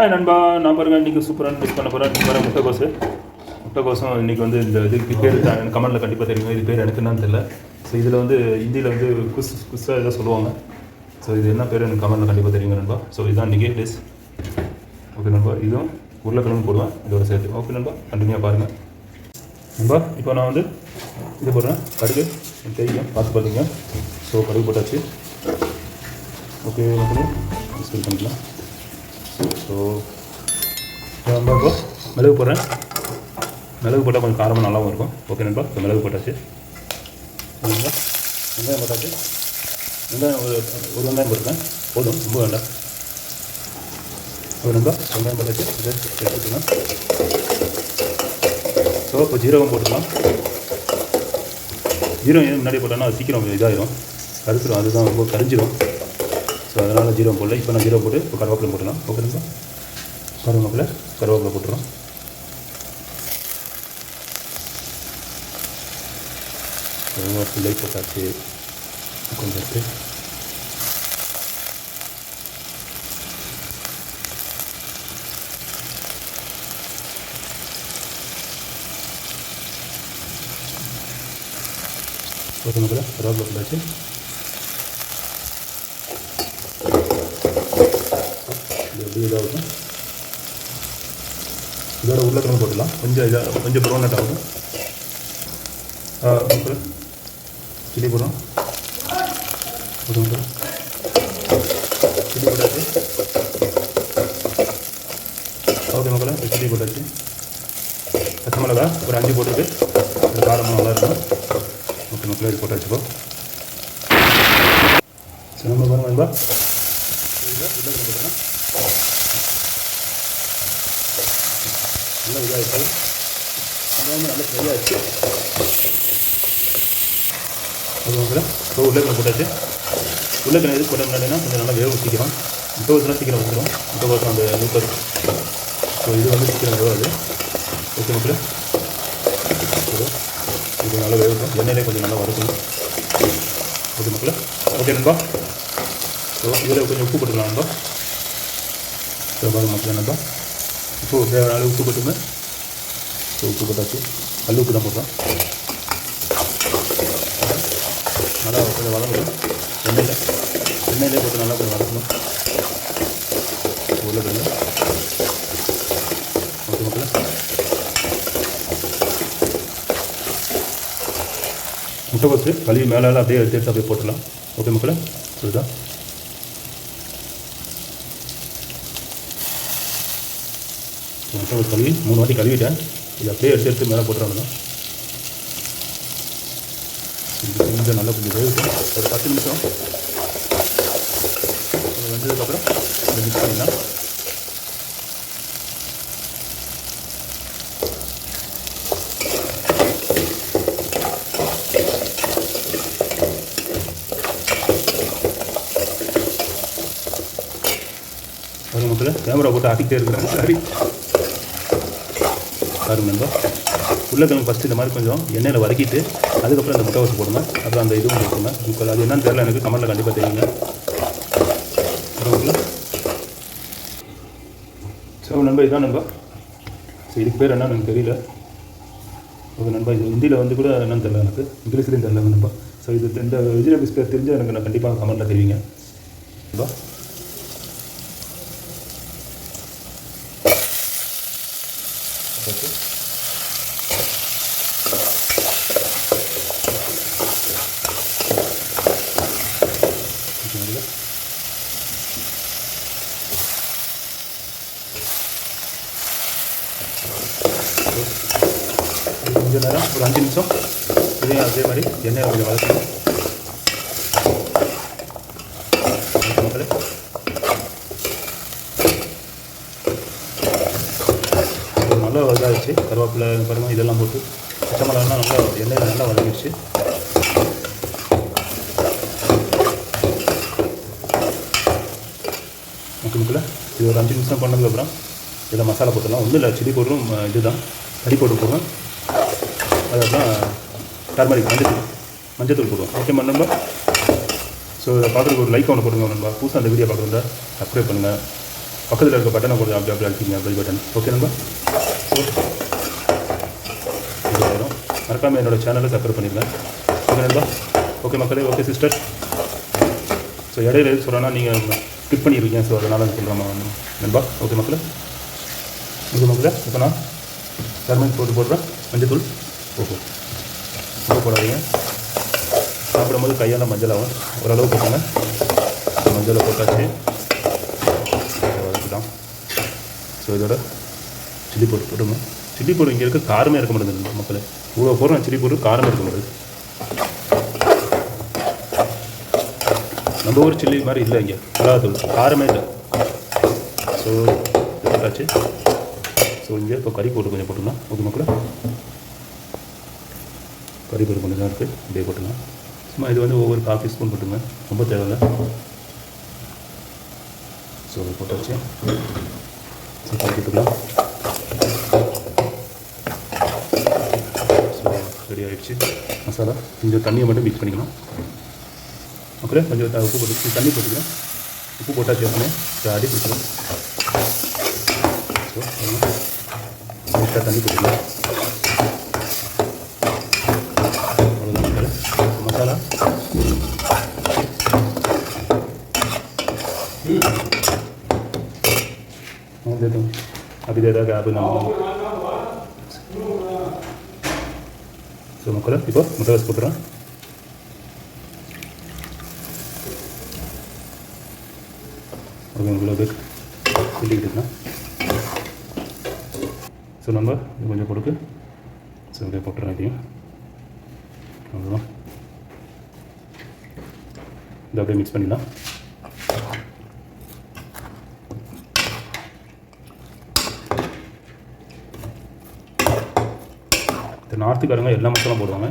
நண்பா, நான் பாருங்க இன்றைக்கி சூப்பரான டிஷ் பண்ண போகிறேன். வேறு முட்டைக்கோசம் இன்றைக்கி வந்து இந்த இதுக்கு பேர் எனக்கு கமெண்ட்டில் கண்டிப்பாக தெரியுங்க. இது பேர் எனக்கு என்னன்னு தெரியல. ஸோ இதில் வந்து ஹிந்தியில் வந்து குஸ்ஸாக ஏதோ சொல்லுவாங்க. ஸோ இது என்ன பேர் எனக்கு கமெண்ட்டில் கண்டிப்பாக தெரியுங்க நண்பா. ஸோ இதுதான் இன்றைக்கி டிஷ். ஓகே நண்பா, இதுவும் உருளைக்கிழங்கு போடுவேன் இதோட சேர்த்து. ஓகே நண்பா, கண்டினியூவாக பாருங்கள் நண்பா. இப்போ நான் வந்து இது போடுறேன். கடுகு தெரியும், பார்த்து பார்த்தீங்க. ஸோ கடுகு போட்டாச்சு. ஓகே மக்களே, ஸ்கில் பண்ணிக்கலாம். ஸோ நண்பா இப்போ மிளகு போடுறேன். மிளகு போட்டால் கொஞ்சம் காரமாக நல்லாவும் இருக்கும். ஓகே நண்பா, இப்போ மிளகு போட்டாச்சு. வெங்காயம் போட்டாச்சு. வெங்காயம் ஒரு வெங்காயம் போட்டுருக்கேன், போதும், ரொம்ப வேண்டாம். ஓகே நண்பா, வெங்காயம் போட்டாச்சு. இதை எடுத்துக்கலாம். ஸோ இப்போ ஜீரகம் போட்டுக்கலாம். ஜீரகம் ஏன் முன்னாடி போட்டோன்னா அது சீக்கிரம் இதாகிடும், கருத்துடும், அதுதான் ரொம்ப கரிஞ்சிடும். ஸோ அதனால் ஜீரகம் போடல. இப்போ நான் ஜீரகம் போட்டு இப்போ கருவேப்பிலை போட்டுடலாம். ஓகே நண்பா, கருவேப்பிலை போட்டுறோம். கருவேப்பிலை போட்டாச்சு. கொஞ்சம் இருக்குது. ஓகே மக்களே, கருவேப்பிலை போட்டாச்சு. எப்படி இதாகும், இதோட உருளைக்கிழங்கு போட்டுடலாம். கொஞ்சம் ப்ரௌன் நட் ஆகும். சில்லி போடுறோம். சில்லி போட்டாச்சு. ஓகே மக்களே, சில்லி போட்டாச்சு. பச்சை மிளகா ஒரு 5 போட்டுட்டு அது காரமாக நல்லாயிருக்கும். ஓகே மக்களே, இது போட்டாச்சுப்போ. சரி நம்ம பாருங்க நண்பா, உருளைக்கிழங்கு போட்டுக்கலாம். நல்லா இதாகிடுச்சு. வெங்காயமும் நல்லா ஃப்ரை ஆகிடுச்சு. அது மக்களே, இப்போ உருளைக்கிழங்கு போட்டாச்சு. உருளைக்கிழங்கு எதுக்கு போட்ட முன்னாடினா கொஞ்சம் நல்லா வேக சீக்கிரம். முட்டைக்கோசுலாம் சீக்கிரம் வந்துடும். முட்டைக்கோசம் அந்த நூப்பர். ஸோ இது வந்து சீக்கிரம் வேகாது. ஓகே மக்களே, இது நல்லா வேகட்டும். எண்ணெயிலே கொஞ்சம் நல்லா வறுக்கணும். ஓகே மக்களே, ஓகே நண்பா. ஸோ இதில் கொஞ்சம் உப்பு போட்டுக்கலாம் நண்பா. ஸோ பாருங்க மக்களே, நண்பா உப்பு தேவையான அளவு உப்பு போட்டுங்க. ஸோ உப்பு போட்டாச்சு. கல் உப்பு தான் போடுறோம். நல்லா கொஞ்சம் வதங்கணும். எண்ணெயிலே போட்டு நல்லா கொஞ்சம் வதக்கணும். உருளைக்கிழங்கு. ஓகே மக்களே, முட்டைக்கோசு கழுவி மேலே அப்படியே எடுத்து அப்படியே போட்டுடலாம். ஓகே மக்களே, இதுதான். முட்டைக்கோசு கழுவி 3 வாட்டி கழுவிட்டேன். இது அப்படியே எடுத்து மேலே போட்டுறாங்க. கொஞ்சம் நல்லா கொஞ்சம் வேகட்டும். ஒரு 10 நிமிஷம் வெந்ததுக்கப்புறம் இதை மிக்ஸ் பண்ணிடலாம். ஒரு மக்கள் கேமரா போட்டு ஆட்டிக்கிட்டே இருக்கிறாங்க. சரி பாருங்க நண்பா, உருளைக்கிழங்கு ஃபஸ்ட்டு இந்த மாதிரி கொஞ்சம் எண்ணெயில் வதக்கிட்டு அதுக்கப்புறம் இந்த முட்டைக்கோசு போடுங்க. அப்புறம் அந்த இதுவும் போட்டுருங்க. இப்போ அது என்னன்னு தெரியல, எனக்கு கமெண்ட்டில் கண்டிப்பாக தெரியுங்க. ஸோ நண்பா, இதுதான் நண்பா. ஸோ இதுக்கு பேர் என்னன்னு எனக்கு தெரியல. ஓகே நண்பா, இது ஹிந்தியில் வந்து கூட என்னன்னு தெரியல, எனக்கு இங்கிலீஷ்லேயும் தெரியல நண்பா. ஸோ இது இந்த வெஜிடபிள்ஸ் பேர் தெரிஞ்சால் எனக்கு நான் கண்டிப்பாக கமெண்ட்டில் தெரிவிங்க நண்பா. ஓகே கொஞ்சம் நேரம் ஒரு 5 நிமிஷம் இதையும் அதே மாதிரி எண்ணெயை கொஞ்சம் வதக்கணும். மக்களே, நல்லா இதாகிடுச்சு. கருவேப்பிலை பாருங்கள், இதெல்லாம் போட்டு பச்சை மிளகாலாம் நல்லா எண்ணெயில் நல்லா வதங்கிடுச்சு. ஓகே மக்களே, இது ஒரு 5 நிமிஷம் பண்ணதுக்கப்புறம் இதில் மசாலா போட்டுடலாம். ஒன்றும் இல்லை, சில்லி பவுடரும் இதுதான் கறி பவுடர் போடுறோம். அதுதான் டர்மரிக் மஞ்சத்தூள் போடுவோம். ஓகே நண்பா. ஸோ இதை பார்க்குறதுக்கு ஒரு லைக் ஒன்று போடுங்க நண்பா. புதுசாக அந்த வீடியோ பார்க்குறதா சப்ஸ்கிரைப் பண்ணுங்கள். பக்கத்தில் இருக்க பட்டனை கொஞ்சம் அப்படி அழுத்திங்க பெல் பட்டன். ஓகே நண்பா. ஸோ ஆயிரும். மறக்காமல் என்னோடய சேனலை சப்ஸ்கிரைப் பண்ணிடுங்க. ஓகே நண்பா. ஓகே மக்களே. Okay sister. ஸோ இடையில எது சொல்கிறேன்னா நீங்கள் ஸ்கிப் பண்ணிடுவீங்க. ஸோ அதனால் சொல்கிறேன் நண்பா. ஓகே மக்களே. ஓகே மக்களே. இப்போ நான் டர்மரிக் போடுறேன். மஞ்சள் ஓகே ரொம்ப போடாதீங்க. சாப்பிடும்போது கையால் மஞ்சள் ஆகும். ஓரளவு போட்டுங்க. மஞ்சளை போட்டாச்சு. அதுதான். ஸோ இதோட சில்லி பவுடர் போட்டுங்க. சில்லி பவுடர் இங்கே இருக்க காரமே இருக்க மாட்டேங்குது மக்களே. இவ்வளோ போடுறேன் சில்லி பவுடர், காரமே இருக்க மாட்டேங்குது. நம்ம ஊர் சில்லி மாதிரி இல்லை இங்கே. மிளகாத்தூள் காரமே இல்லை. ஸோ போட்டாச்சு. ஸோ இங்கே இப்போ கறி பவுடர் கொஞ்சம் போட்டுக்கலாம். ஓகே மக்களே. கறி பவுடர் கொஞ்சம் தான் இருக்குது. இப்படியே போட்டுக்கலாம். சும்மா இது வந்து ஒவ்வொரு காஃபி ஸ்பூன் போட்டுங்க. ரொம்ப தேவையில்லை. ஸோ போட்டாச்சு. ஸோ போட்டுக்கலாம். ஸோ ரெடி ஆகிடுச்சு மசாலா. கொஞ்சம் தண்ணியை மட்டும் மிக்ஸ் பண்ணிக்கலாம். ஓகே. கொஞ்சம் உப்பு போட்டு தண்ணி போட்டுக்கலாம். உப்பு போட்டாச்சு எப்பவுமே. ஸோ அடி பிடிச்சிடும். ஸோ லைட்டாக தண்ணி போட்டுக்கலாம். मसाला दे दूँ अभी दे रहा आप सो मक्कल இப்போ முட்டைஸ் போட்டுறேன். ஓகே உங்களுக்கு கிண்டிக்கிட்டுருக்கேன். ஸோ நம்ம இது கொஞ்சம் போட்டுக்கு ஸோ அப்படியே போட்டுறேன். இதையும் அவ்வளோதான். இதை அப்படியே மிக்ஸ் பண்ணிடலாம். இந்த நார்த்துக்காரங்க எல்லா மசாலா போடுவாங்க.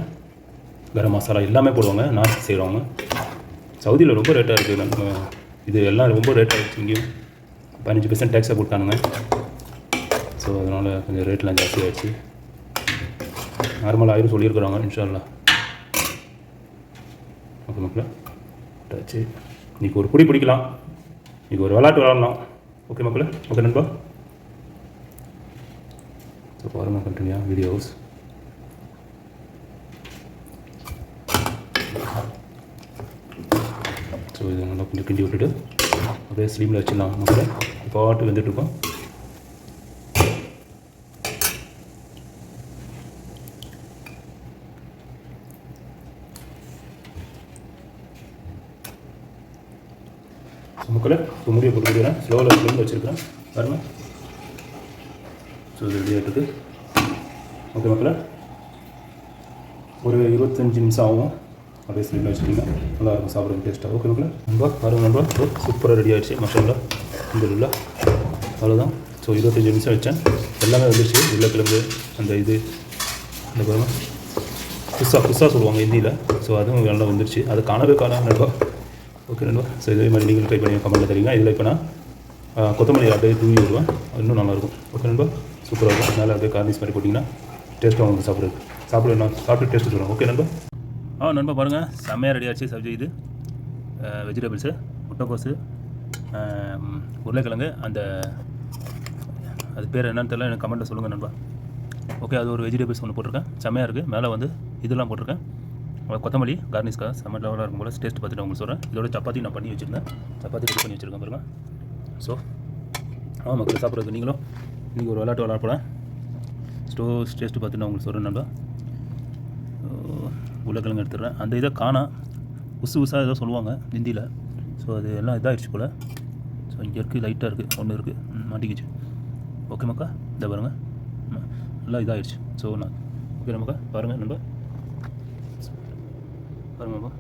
கரம் மசாலா எல்லாமே போடுவாங்க. நார்த்து செய்கிறவங்க. சவுதியில் ரொம்ப ரேட்டாக இருக்குது. நம்ம இது எல்லாம் ரொம்ப ரேட்டாக இருக்குது. இங்கேயும் 15% டேக்ஸை போட்டானுங்க. ஸோ அதனால் கொஞ்சம் ரேட்லாம் ஜாஸ்தி ஆகிடுச்சு. நார்மல் ஆயிரம் சொல்லியிருக்கிறாங்க. இன்ஷா அல்லாஹ். ஓகே மக்களே. ஆச்சு. இன்றைக்கி ஒரு பிடி பிடிக்கலாம். இன்றைக்கி ஒரு விளையாட்டு விளாட்லாம். ஓகே மக்களே. ஓகே நண்பா. ஸோ பாருங்கள் கண்டினியூ வீடியோஸ். ஸோ இதை நல்லா கொஞ்சம் கிண்டி விட்டுட்டு அப்படியே ஸ்லீமில் வச்சிடலாம் மக்களே. பாட்டு வந்துட்டுருக்கோம். மக்களே இப்போ முடியை போட்டு கொடுக்குறேன். ஸ்லோவில் ஃப்ளேமில் வச்சுருக்கேன் பாருங்க. ஸோ இது ரெடி ஆகிட்டுருக்கு. ஓகே மக்களே. ஒரு 25 நிமிஷம் ஆகும். அப்படியே ஸ்லீமில் வச்சுட்டிங்கன்னா நல்லாயிருக்கும் சாப்பிட்றது டேஸ்ட்டாக. ஓகே மக்களே. நண்பா பாருங்கள் நண்பா. ஸோ சூப்பராக ரெடி ஆகிடுச்சு மசாலா. இந்த அவ்வளோதான். ஸோ 25 நிமிஷம் வச்சேன். எல்லாமே வந்துடுச்சு. உருளைக்கிழங்கு அந்த இது இந்த பாருங்க புதுசாக சொல்லுவாங்க ஹிந்தியில். ஸோ அதுவும் நல்லா வந்துடுச்சு. அது காணவே நண்பா. ஓகே நண்பா. ஸோ இதே மாதிரி நீங்கள் ட்ரை பண்ணி கமெண்ட்டில் தெரியுங்க. இதில் இப்போ நான் கொத்தமல்லி அப்படியே தூவி விடுவேன். இன்னும் நல்லாயிருக்கும். ஓகே நண்பா. சூப்பராக இருக்கும். மேலே அப்படியே கார்னிஷ் மாதிரி போட்டிங்கன்னா டேஸ்ட்டாக உங்களுக்கு சாப்பிட்டு டேஸ்ட்டு சொல்லுவோம். ஓகே நண்பா. நண்பா பாருங்கள் செம்மையாக ரெடி ஆச்சு சப்ஜி. இது வெஜிடபிள்ஸு முட்டைக்கோஸு உருளைக்கிழங்கு அந்த அது பேர் என்னன்னு தெரியல. எனக்கு கமெண்ட்டில் சொல்லுங்கள் நண்பா. ஓகே. அது ஒரு வெஜிடபிள்ஸ் ஒன்று போட்டிருக்கேன். செம்மையாக இருக்குது. மேலே வந்து இதெல்லாம் போட்டிருக்கேன். கொத்தமல்லி கார்னிஷ்காக செம்ம லெவலாக இருக்கும் போல். டேஸ்ட் பார்த்துட்டு உங்களுக்கு சொல்கிறேன். இதோட சப்பாத்தி நான் பண்ணி வச்சுருந்தேன். சப்பாத்தி ரெடி பண்ணி வச்சுருக்கேன் பாருங்கள். ஸோ மக்கள் சாப்பிட்றதுக்கு நீங்களும் இன்றைக்கி ஒரு விளையாட்டு விளையாடப்போகிறேன். டேஸ்ட்டு பார்த்துட்டு நான் உங்களுக்கு சொல்கிறேன் நண்பா. உருளைக்கிழங்கு எடுத்துடுறேன். அந்த இதை காணா உசாக ஏதோ சொல்லுவாங்க ஹிந்தியில். ஸோ அது எல்லாம் இதாகிடுச்சு போல். ஸோ இங்கே இருக்குது லைட்டாக இருக்குது. ஒன்று இருக்குது மாட்டிக்கிச்சு. ஓகே மக்கா. இதை பாருங்கள் நல்லா இதாகிடுச்சு. ஸோ நான் ஓகே நமக்கா பாருங்கள் நண்பா. பாருங்கப்பா.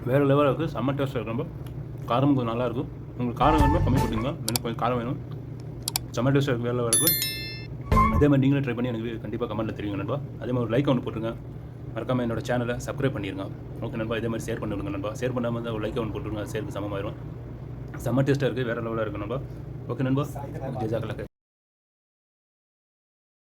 வேறு லெவலாக இருக்குது. செம்ம டேஸ்ட்டாக இருக்குது. ரொம்ப காரம் கொஞ்சம் நல்லாயிருக்கும். உங்களுக்கு காரம் வேணுமா கம்மி போட்டிங்களா? எனக்கு கொஞ்சம் காரம் வேணும். செம்ம டேஸ்ட்டாக இருக்குது. வேறு லெவலாக இருக்குது. அதே மாதிரி நீங்களும் ட்ரை பண்ணி எனக்கு கண்டிப்பாக கமெண்ட்டில் தெரியுங்க நண்பா. அதே மாதிரி ஒரு லைக் ஒன்று போட்டுருங்க. மறக்காமல் என்னோட சேனலை சப்ஸ்கிரைப் பண்ணிடுங்க. ஓகே நண்பா. இதே மாதிரி ஷேர் பண்ணிவிடுங்க நண்பா. ஷேர் பண்ணாமல் இருந்தால் ஒரு லைக் ஒன்று போட்டுருங்க. ஷேருக்கு சமமாயிரும். செம்ம டேஸ்ட்டாக இருக்குது. வேறு லெவலாக இருக்குது நண்பா. ஓகே நண்பா. ஜெசாக்கல்லாஹ்.